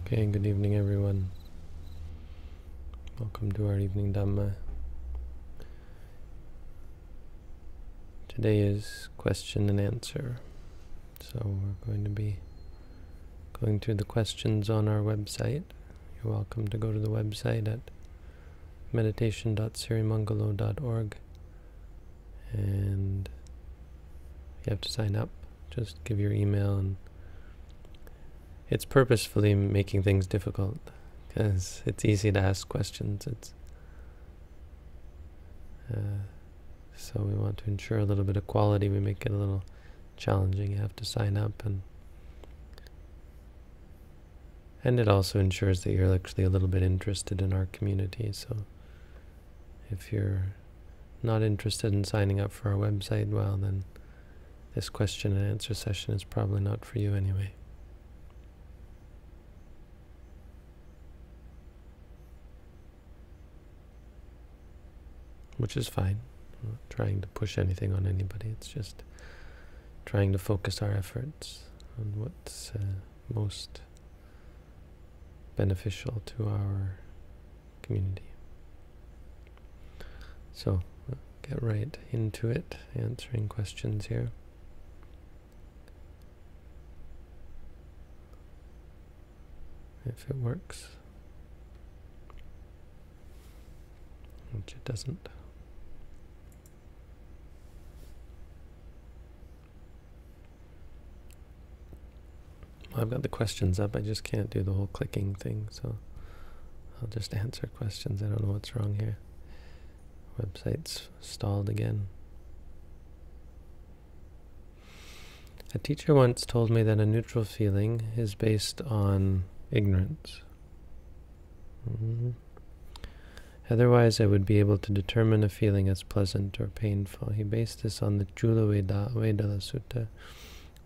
Okay, good evening everyone. Welcome to our evening Dhamma. Today is question and answer. So we're going to be going through the questions on our website. You're welcome to go to the website at meditation.sirimangalo.org, and you have to sign up. Just give your email, and it's purposefully making things difficult because it's easy to ask questions. So we want to ensure a little bit of quality. We make it a little challenging. You have to sign up, and it also ensures that you're actually a little bit interested in our community. So if you're not interested in signing up for our website, well, then this question and answer session is probably not for you anyway. Which is fine. I'm not trying to push anything on anybody. It's just trying to focus our efforts on what's most beneficial to our community. So, we'll get right into it, answering questions here. If it works. Which it doesn't. I've got the questions up, I just can't do the whole clicking thing, so I'll just answer questions. I don't know what's wrong here. Website's stalled again. A teacher once told me that a neutral feeling is based on ignorance. Otherwise, I would be able to determine a feeling as pleasant or painful. He based this on the Jula Vedala Sutta,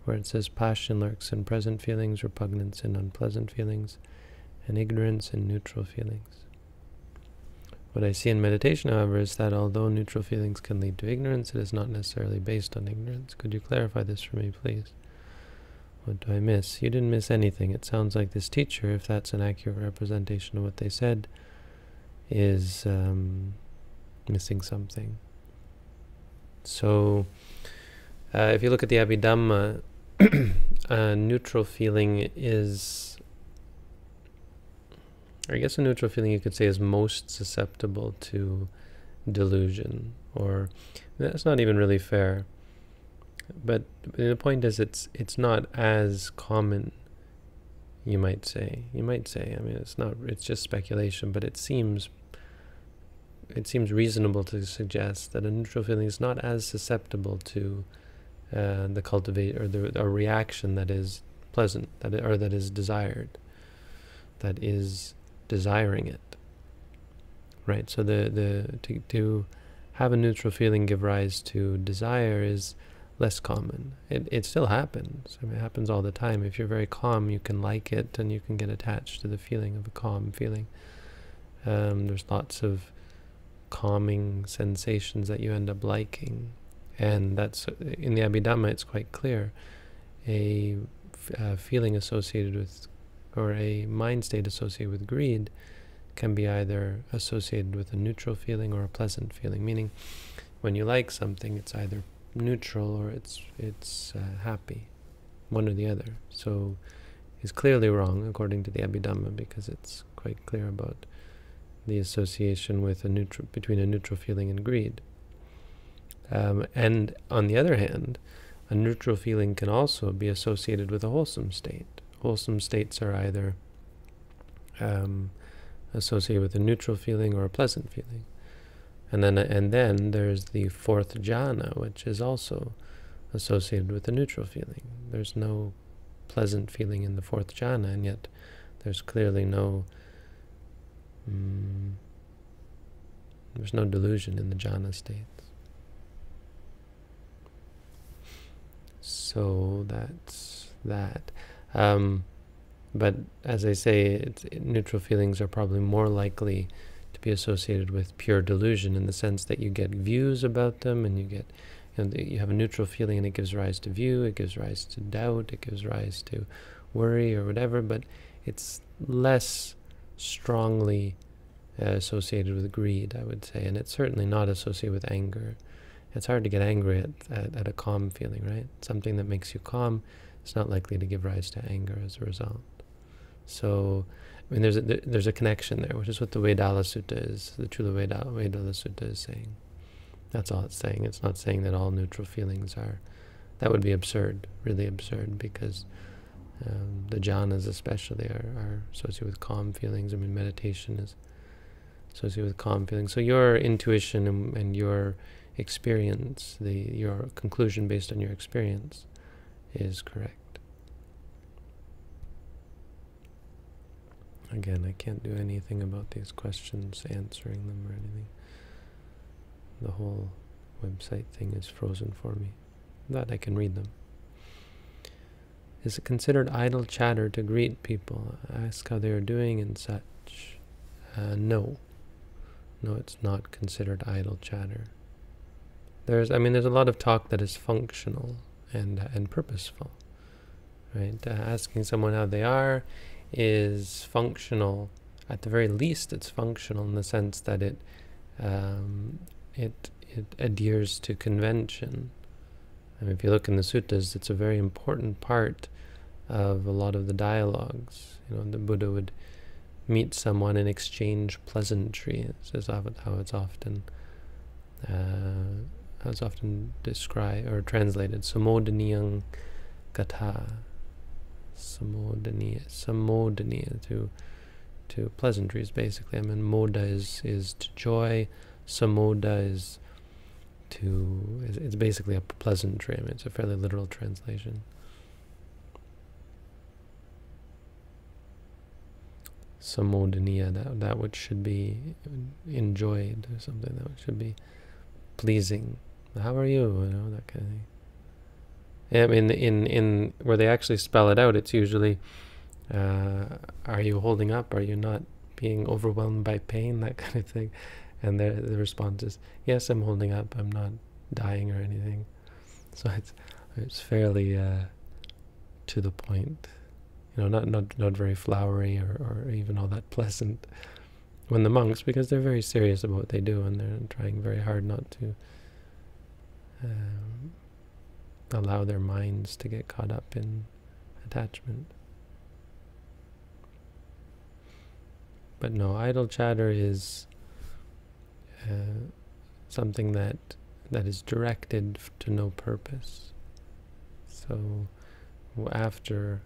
where it says passion lurks in present feelings, repugnance in unpleasant feelings, and ignorance in neutral feelings. What I see in meditation, however, is that although neutral feelings can lead to ignorance, it is not necessarily based on ignorance. Could you clarify this for me, please? What do I miss? You didn't miss anything. It sounds like this teacher, if that's an accurate representation of what they said, is missing something. So, if you look at the Abhidhamma, a neutral feeling is, or I guess a neutral feeling you could say is most susceptible to delusion, or that's not even really fair. But the point is, it's not as common. You might say. I mean, it's not. It's just speculation, but it seems reasonable to suggest that a neutral feeling is not as susceptible to the cultivate or the reaction that is pleasant, that is desired, that is desiring it. Right. So to have a neutral feeling give rise to desire is less common. It still happens. I mean, it happens all the time. If you're very calm, you can like it, and you can get attached to the feeling of a calm feeling. There's lots of calming sensations that you end up liking, and that's in the Abhidhamma. It's quite clear. A feeling associated with, or a mind state associated with greed, can be either associated with a neutral feeling or a pleasant feeling. Meaning, when you like something, it's either neutral or it's happy, one or the other. So, it's clearly wrong according to the Abhidhamma, because it's quite clear about the association with between a neutral feeling and greed. And on the other hand, a neutral feeling can also be associated with a wholesome state. Wholesome states are either associated with a neutral feeling or a pleasant feeling. And then there's the fourth jhana, which is also associated with a neutral feeling. There's no pleasant feeling in the fourth jhana, and yet there's clearly no there's no delusion in the jhana states. So that's that. But as I say, neutral feelings are probably more likely to be associated with pure delusion, in the sense that you get views about them, and you have a neutral feeling, and it gives rise to view, it gives rise to doubt, it gives rise to worry or whatever, but it's less strongly associated with greed, I would say, and it's certainly not associated with anger. It's hard to get angry at a calm feeling, right? Something that makes you calm is not likely to give rise to anger as a result. So, I mean, there's a connection there, which is what the Vedala Sutta is, the Chula Vedala Sutta is saying. That's all it's saying. It's not saying that all neutral feelings are. That would be absurd, really absurd, because the jhanas especially are associated with calm feelings. I mean, meditation is associated with calm feelings. So your intuition and your experience, your conclusion based on your experience, is correct. Again, I can't do anything about these questions, answering them or anything. The whole website thing is frozen for me. That I can read them. Is it considered idle chatter to greet people, ask how they are doing and such? No. No, it's not considered idle chatter. There's a lot of talk that is functional and purposeful, right? Asking someone how they are is functional. At the very least, it's functional in the sense that it adheres to convention. I mean, if you look in the suttas, it's a very important part of a lot of the dialogues. The Buddha would meet someone and exchange pleasantries, is how it's often described or translated. Samodhaniyang katha. Samodhaniya to pleasantries, basically. I mean, moda is to joy. Samoda is it's basically a pleasantry. I mean, it's a fairly literal translation. Samodhaniya, that which should be enjoyed, or something that should be pleasing. How are you? That kind of thing. Yeah, I mean, in where they actually spell it out, it's usually, are you holding up? Are you not being overwhelmed by pain? That kind of thing. And the response is, yes, I'm holding up. I'm not dying or anything. So it's fairly to the point. Not very flowery or even all that pleasant. When the monks, because they're very serious about what they do and they're trying very hard not to allow their minds to get caught up in attachment. But no, idle chatter is something that is directed to no purpose. So after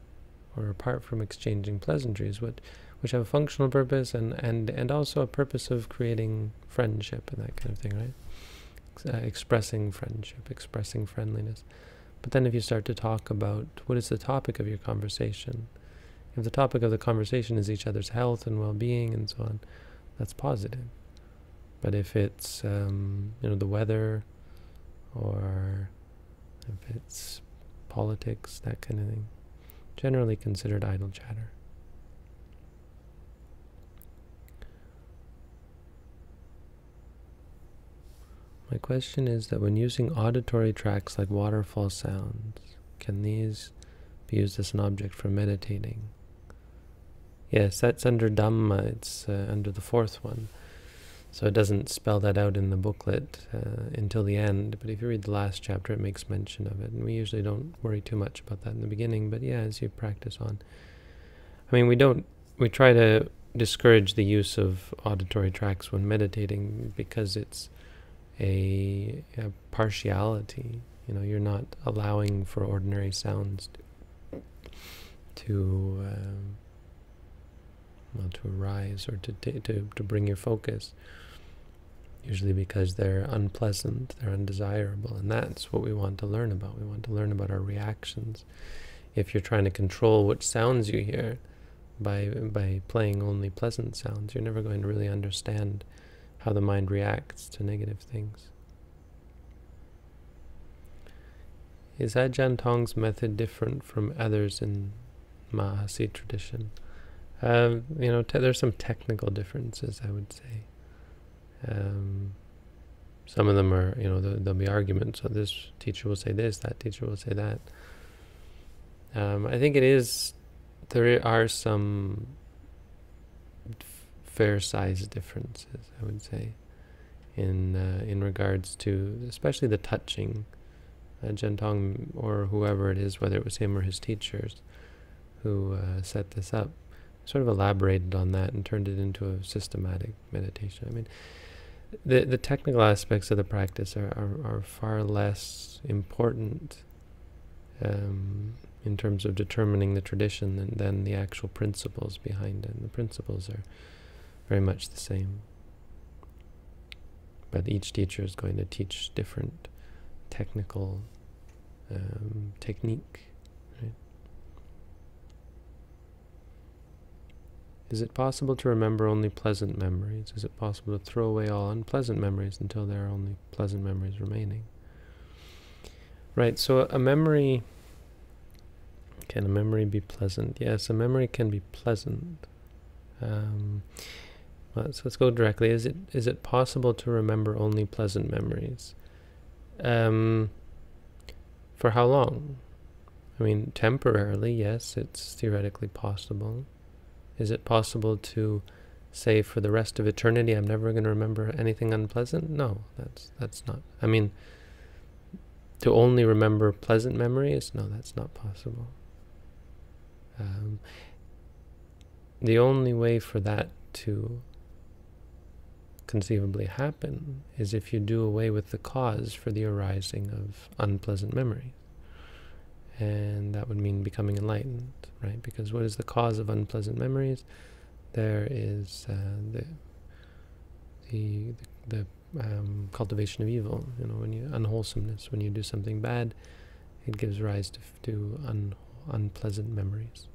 or apart from exchanging pleasantries, which have a functional purpose and also a purpose of creating friendship and that kind of thing, right? Expressing friendship, expressing friendliness. But then if you start to talk about what is the topic of your conversation, if the topic of the conversation is each other's health and well-being and so on, that's positive. But if it's the weather, or if it's politics, that kind of thing, generally considered idle chatter. My question is that when using auditory tracks like waterfall sounds, can these be used as an object for meditating? Yes, that's under Dhamma. It's under the fourth one. So it doesn't spell that out in the booklet until the end, but if you read the last chapter, it makes mention of it. And we usually don't worry too much about that in the beginning, but yeah, as you practice on. I mean, we try to discourage the use of auditory tracks when meditating because it's a partiality. You're not allowing for ordinary sounds to arise or to bring your focus. Usually because they're unpleasant, they're undesirable, and that's what we want to learn about. We want to learn about our reactions. If you're trying to control which sounds you hear by playing only pleasant sounds, you're never going to really understand how the mind reacts to negative things. Is Ajahn Tong's method different from others in Mahasi tradition? There's some technical differences, I would say. Some of them are, there'll be arguments. So this teacher will say this, that teacher will say that. I think there are some fair size differences, I would say, in regards to especially the touching. Gentong, or whoever it is, whether it was him or his teachers who set this up, sort of elaborated on that and turned it into a systematic meditation. I mean, the technical aspects of the practice are far less important in terms of determining the tradition than the actual principles behind it. And the principles are very much the same. But each teacher is going to teach different technical technique. Right? Is it possible to remember only pleasant memories? Is it possible to throw away all unpleasant memories until there are only pleasant memories remaining? Right, so a memory, can a memory be pleasant? Yes, a memory can be pleasant. Well, so let's go directly. Is it possible to remember only pleasant memories? For how long? I mean, temporarily, yes, it's theoretically possible. Is it possible to say for the rest of eternity, I'm never going to remember anything unpleasant? No, that's not. I mean, to only remember pleasant memories? No, that's not possible. The only way for that to conceivably happen is if you do away with the cause for the arising of unpleasant memories. And that would mean becoming enlightened, right? Because what is the cause of unpleasant memories? There is the cultivation of evil. You know, when you unwholesomeness, when you do something bad, it gives rise to unpleasant memories.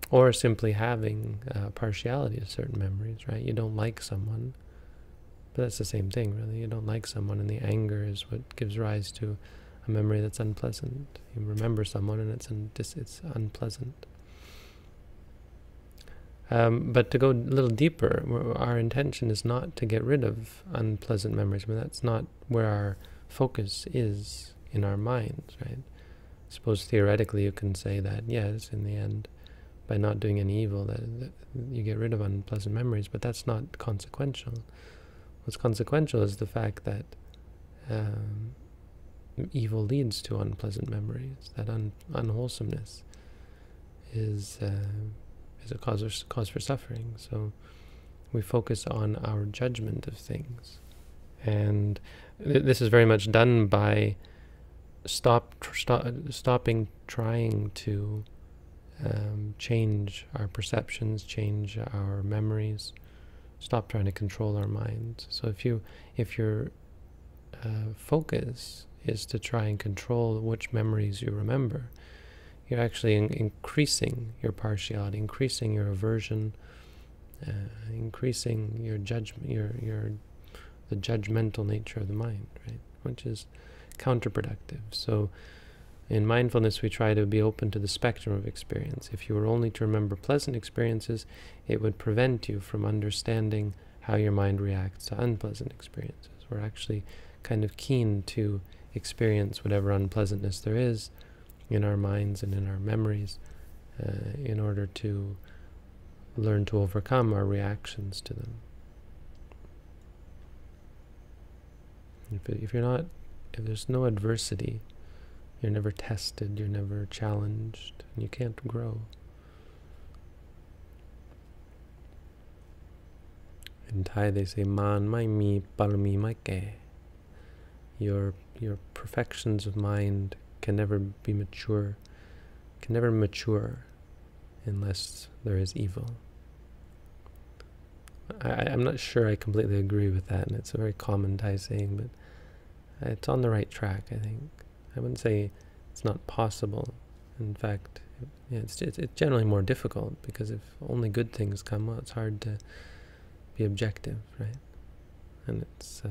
Or simply having partiality to certain memories, right? You don't like someone, but that's the same thing, really. You don't like someone, and the anger is what gives rise to a memory that's unpleasant. You remember someone, and it's unpleasant. But to go a little deeper, our intention is not to get rid of unpleasant memories. I mean, that's not where our focus is in our minds, right? I suppose theoretically you can say that, yes, in the end, by not doing any evil, that you get rid of unpleasant memories, but that's not consequential. What's consequential is the fact that evil leads to unpleasant memories, that unwholesomeness is a cause for suffering. So we focus on our judgment of things. And this is very much done by stopping trying to change our perceptions, change our memories, stop trying to control our minds. So if your focus is to try and control which memories you remember, you're actually increasing your partiality, increasing your aversion, increasing your judgment, the judgmental nature of the mind, right? Which is counterproductive. So in mindfulness, we try to be open to the spectrum of experience. If you were only to remember pleasant experiences, it would prevent you from understanding how your mind reacts to unpleasant experiences. We're actually kind of keen to experience whatever unpleasantness there is in our minds and in our memories in order to learn to overcome our reactions to them. If there's no adversity, you're never tested, you're never challenged, and you can't grow. In Thai they say, Man mai mi parami mai ke. Your perfections of mind can never be mature, can never mature unless there is evil. I'm not sure I completely agree with that, and it's a very common Thai saying, but it's on the right track, I think. I wouldn't say it's not possible. In fact, it's generally more difficult, because if only good things come, well, it's hard to be objective, right? And it's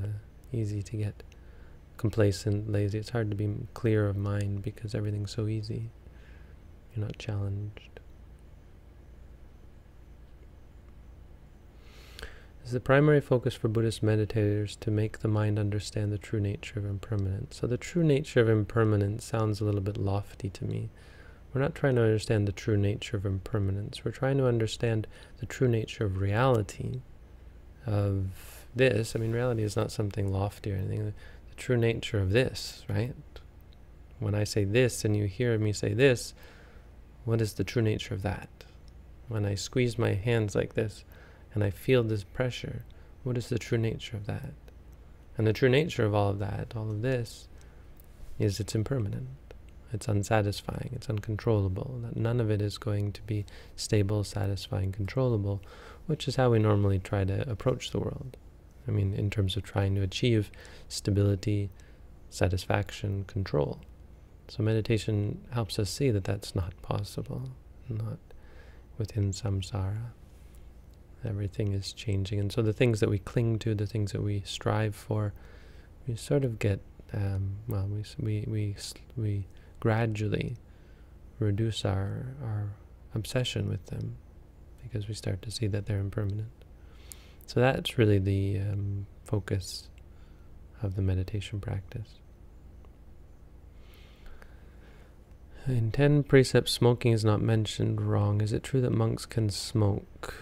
easy to get complacent, lazy. It's hard to be clear of mind because everything's so easy. You're not challenged. Is the primary focus for Buddhist meditators to make the mind understand the true nature of impermanence? So the true nature of impermanence sounds a little bit lofty to me. We're not trying to understand the true nature of impermanence. We're trying to understand the true nature of reality, of this. I mean, reality is not something lofty or anything. The true nature of this, right? When I say this and you hear me say this, what is the true nature of that? When I squeeze my hands like this and I feel this pressure, what is the true nature of that? And the true nature of all of that, all of this, is it's impermanent. It's unsatisfying. It's uncontrollable. That none of it is going to be stable, satisfying, controllable, which is how we normally try to approach the world. I mean, in terms of trying to achieve stability, satisfaction, control. So meditation helps us see that that's not possible, not within samsara. Everything is changing. And so the things that we cling to, the things that we strive for, we sort of get, we gradually reduce our obsession with them because we start to see that they're impermanent. So that's really the focus of the meditation practice. In 10 precepts, smoking is not mentioned. Wrong. Is it true that monks can smoke?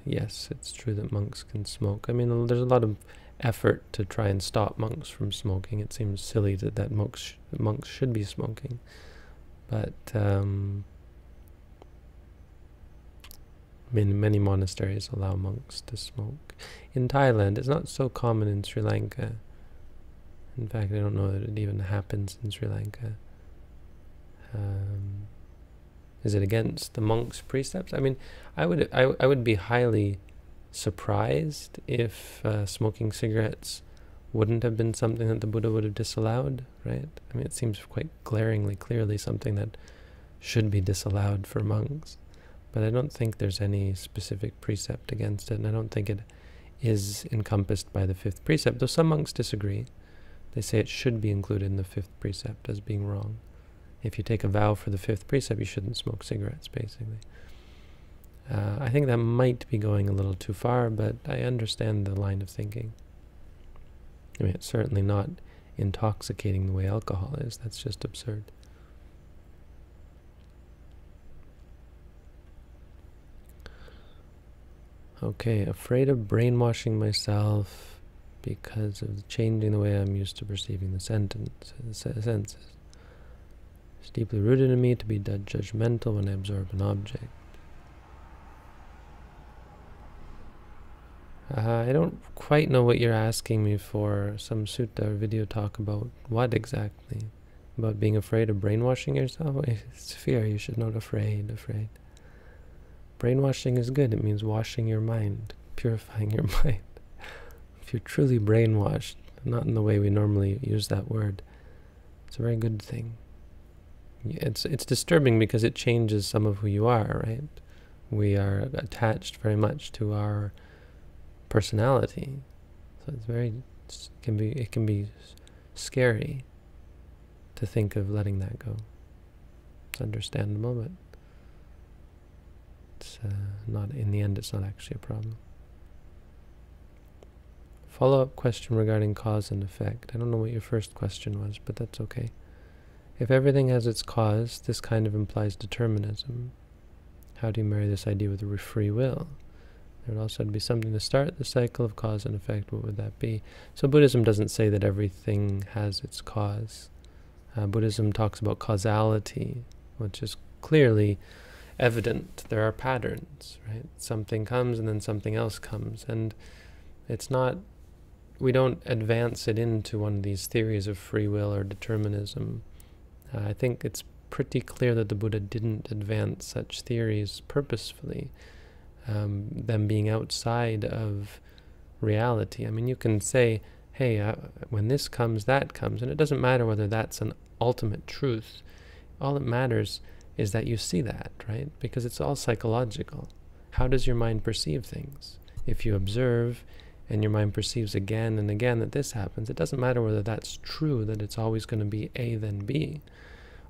Yes, it's true that monks can smoke. I mean, there's a lot of effort to try and stop monks from smoking. It seems silly that monks should be smoking. But many monasteries allow monks to smoke. In Thailand, it's not so common in Sri Lanka. In fact, I don't know that it even happens in Sri Lanka. Is it against the monks' precepts? I mean, I would be highly surprised if smoking cigarettes wouldn't have been something that the Buddha would have disallowed, right? I mean, it seems quite glaringly, clearly something that should be disallowed for monks. But I don't think there's any specific precept against it, and I don't think it is encompassed by the 5th precept, though some monks disagree. They say it should be included in the 5th precept as being wrong. If you take a vow for the 5th precept, you shouldn't smoke cigarettes, basically. I think that might be going a little too far, but I understand the line of thinking. I mean, it's certainly not intoxicating the way alcohol is. That's just absurd. Okay, afraid of brainwashing myself because of changing the way I'm used to perceiving the senses. It's deeply rooted in me to be judgmental when I absorb an object. I don't quite know what you're asking me for. Some sutta or video talk about what exactly? About being afraid of brainwashing yourself? It's fear. You should not afraid. Brainwashing is good. It means washing your mind, purifying your mind. If you're truly brainwashed, not in the way we normally use that word, it's a very good thing. It's disturbing because it changes some of who you are, right? We are attached very much to our personality, so it can be scary to think of letting that go. It's understandable, but it's not, in the end, it's not actually a problem. Follow-up question regarding cause and effect. I don't know what your first question was, but that's okay. If everything has its cause, this kind of implies determinism. How do you marry this idea with free will? There would also be something to start the cycle of cause and effect. What would that be? So Buddhism doesn't say that everything has its cause. Buddhism talks about causality, which is clearly evident. There are patterns, right? Something comes and then something else comes. And it's not, we don't advance it into one of these theories of free will or determinism. I think it's pretty clear that the Buddha didn't advance such theories purposefully, them being outside of reality. I mean, you can say, hey, when this comes, that comes, and it doesn't matter whether that's an ultimate truth. All that matters is that you see that, right? Because it's all psychological. How does your mind perceive things? If you observe and your mind perceives again and again that this happens, it doesn't matter whether that's true, that it's always going to be A then B.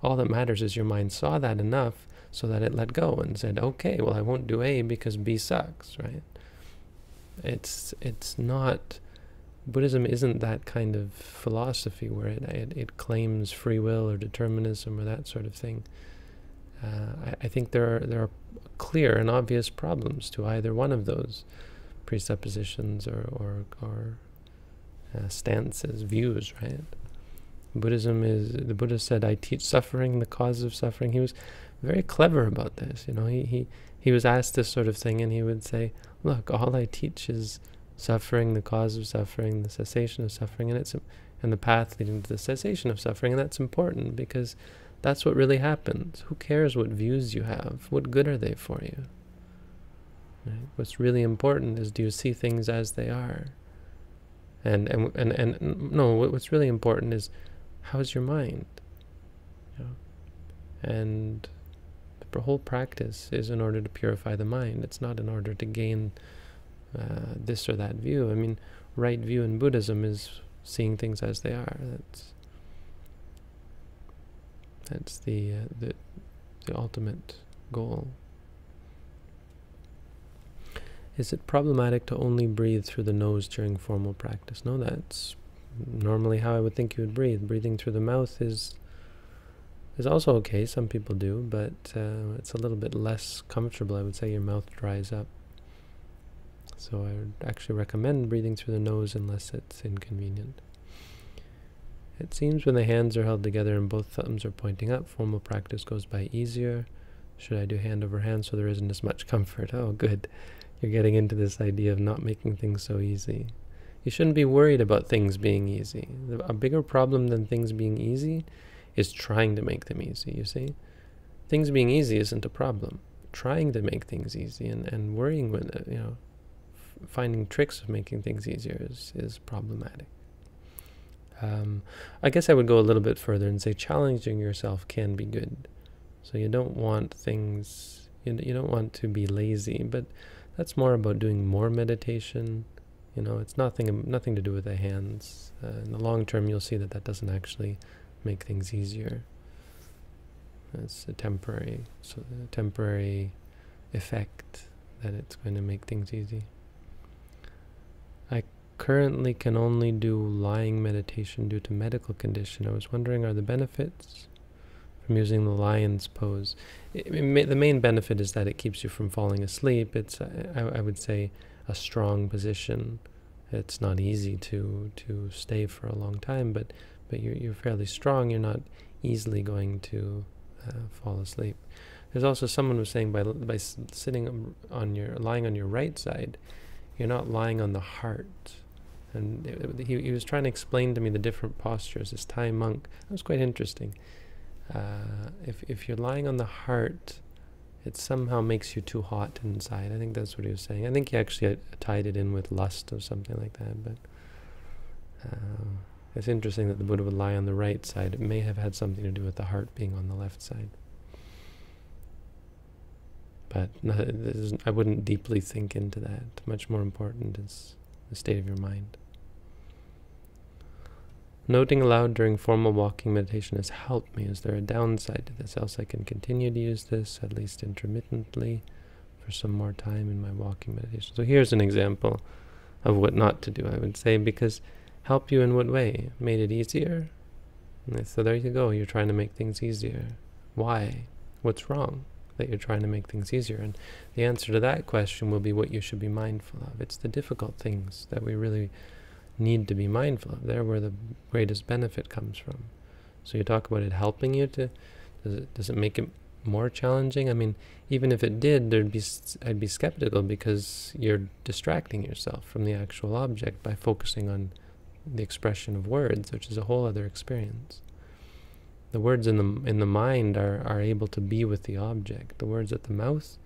All that matters is your mind saw that enough so that it let go and said, okay, well, I won't do A because B sucks, right? It's not, Buddhism isn't that kind of philosophy where it claims free will or determinism or that sort of thing. I think there are clear and obvious problems to either one of those presuppositions or stances, views, right? Buddhism is, the Buddha said, I teach suffering, the cause of suffering. He was very clever about this. You know, he was asked this sort of thing, and he would say, look, all I teach is suffering, the cause of suffering, the cessation of suffering, and the path leading to the cessation of suffering. And that's important because that's what really happens. Who cares what views you have? What good are they for you? Right? What's really important is, do you see things as they are? And no, what's really important is, how's your mind? You know? And the whole practice is in order to purify the mind. It's not in order to gain this or that view. I mean, right view in Buddhism is seeing things as they are. That's the ultimate goal. Is it problematic to only breathe through the nose during formal practice? No, that's normally how I would think you would breathe. Breathing through the mouth is also okay. Some people do, but it's a little bit less comfortable. I would say your mouth dries up. So I would actually recommend breathing through the nose unless it's inconvenient. It seems when the hands are held together and both thumbs are pointing up, formal practice goes by easier. Should I do hand over hand so there isn't as much comfort? Oh, good. You're getting into this idea of not making things so easy. You shouldn't be worried about things being easy. A bigger problem than things being easy is trying to make them easy, you see? Things being easy isn't a problem. Trying to make things easy and worrying with it, finding tricks of making things easier is problematic. I guess I would go a little bit further and say challenging yourself can be good. So you don't want things, you don't want to be lazy, but that's more about doing more meditation. It's nothing to do with the hands. In the long term, you'll see that doesn't actually make things easier. It's a temporary effect that it's going to make things easy. I currently can only do lying meditation due to medical condition. I was wondering, are the benefits from using the lion's pose? The main benefit is that it keeps you from falling asleep. It's, I would say, a strong position. It's not easy to stay for a long time, but you're fairly strong. You're not easily going to fall asleep. There's also someone who was saying by sitting lying on your right side, you're not lying on the heart. And he was trying to explain to me the different postures. This Thai monk, that was quite interesting. If you're lying on the heart, it somehow makes you too hot inside. I think that's what he was saying. I think he actually tied it in with lust or something like that. But it's interesting that the Buddha would lie on the right side. It may have had something to do with the heart being on the left side. But I wouldn't deeply think into that. Much more important is the state of your mind. Noting aloud during formal walking meditation has helped me. Is there a downside to this? Else I can continue to use this, at least intermittently, for some more time in my walking meditation. So here's an example of what not to do, I would say, because help you in what way? Made it easier? So there you go. You're trying to make things easier. Why? What's wrong that you're trying to make things easier? And the answer to that question will be what you should be mindful of. It's the difficult things that we really need to be mindful of. They're where the greatest benefit comes from. So you talk about it helping you to, does it make it more challenging? I mean, even if it did, I'd be skeptical because you're distracting yourself from the actual object by focusing on the expression of words, which is a whole other experience. The words in the mind are able to be with the object. The words at the mouth,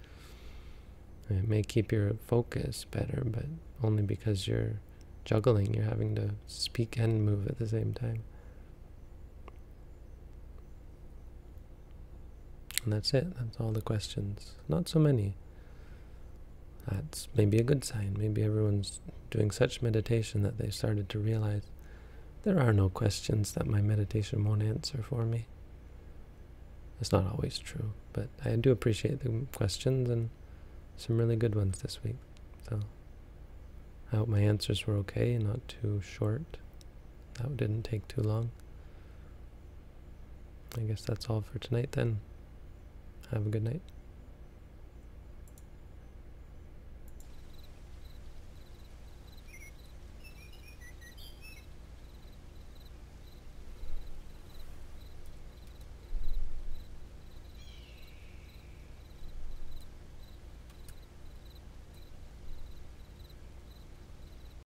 it may keep your focus better, but only because you're juggling, you're having to speak and move at the same time. And that's it. That's all the questions. Not so many. That's maybe a good sign. Maybe everyone's doing such meditation that they started to realize there are no questions that my meditation won't answer for me. It's not always true, but I do appreciate the questions and some really good ones this week. So I hope my answers were okay, not too short. That didn't take too long. I guess that's all for tonight then. Have a good night.